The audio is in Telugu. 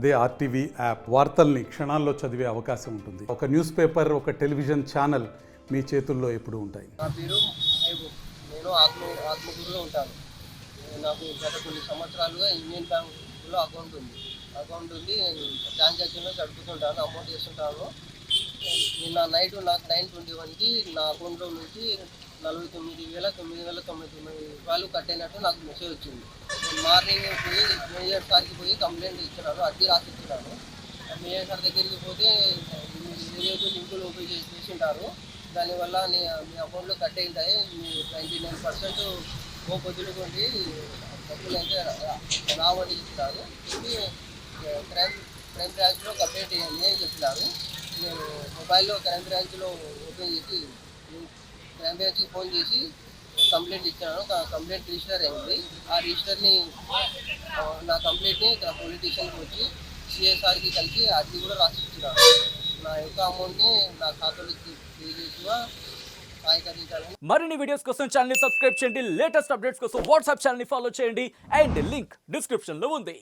అదే ఆర్టీవీ యాప్ వార్తల్ని క్షణాల్లో చదివే అవకాశం ఉంటుంది. ఒక న్యూస్ పేపర్, ఒక టెలివిజన్ ఛానల్ మీ చేతుల్లో ఎప్పుడూ ఉంటాయి. నా పేరు మహబూబ్. నేను ఆత్మకూరులో ఉంటాను. నాకు గత కొన్ని సంవత్సరాలుగా ఇండియన్ బ్యాంకులో అకౌంట్ ఉంది. ట్రాన్సాక్షన్లో గడుపుతుంటాను, అమౌంట్ వేస్తుంటాను. నిన్న నైట్ నాకు 9:21కి నా అకౌంట్లో నుంచి 49,999 కట్ అయినట్టు నాకు మెసేజ్ వచ్చింది. నేను మార్నింగ్ పోయి మేనేజర్ సార్కి పోయి కంప్లైంట్ ఇచ్చినాను, అద్దె రాసిచ్చినాను. మేనేజర్ సార్ దగ్గరికి పోతే ఏదేదో లింకులు ఓపెన్ చేసి ఉంటారు, దానివల్ల మీ అకౌంట్లో కట్ అయింటాయి, మీ 99% వదులుకోండి, డబ్బులు అయితే రావని ఇచ్చినారు. క్రైమ్ బ్రాంచ్లో కంప్లైంట్ చేయండి అని చెప్పినారు. నేను మొబైల్లో క్రైమ్ బ్రాంచ్లో ఓపెన్ చేసి క్రైమ్ బ్రాంచ్కి ఫోన్ చేసి కంప్లైంట్ ఇచ్చాను. కంప్లైంట్ రిజిస్టర్ అయింది. ఆ రిజిస్టర్ని నా కంప్లైంట్ని ఇక్కడ పోలీస్ స్టేషన్కి వచ్చి సిఎస్ఆర్కి కలిసి అది కూడా రాసిస్తున్నాను. నా యొక్క అమౌంట్ని నా ఖాతాలోకి సహాయకరించాలని. మరిన్ని వీడియోస్ కోసం ఛానల్ ని సబ్స్క్రైబ్ చేయండి. లేటెస్ట్ అప్డేట్స్ కోసం వాట్సాప్ ఛానల్ ని ఫాలో చేయండి. అండ్ లింక్ డిస్క్రిప్షన్ లో ఉంది.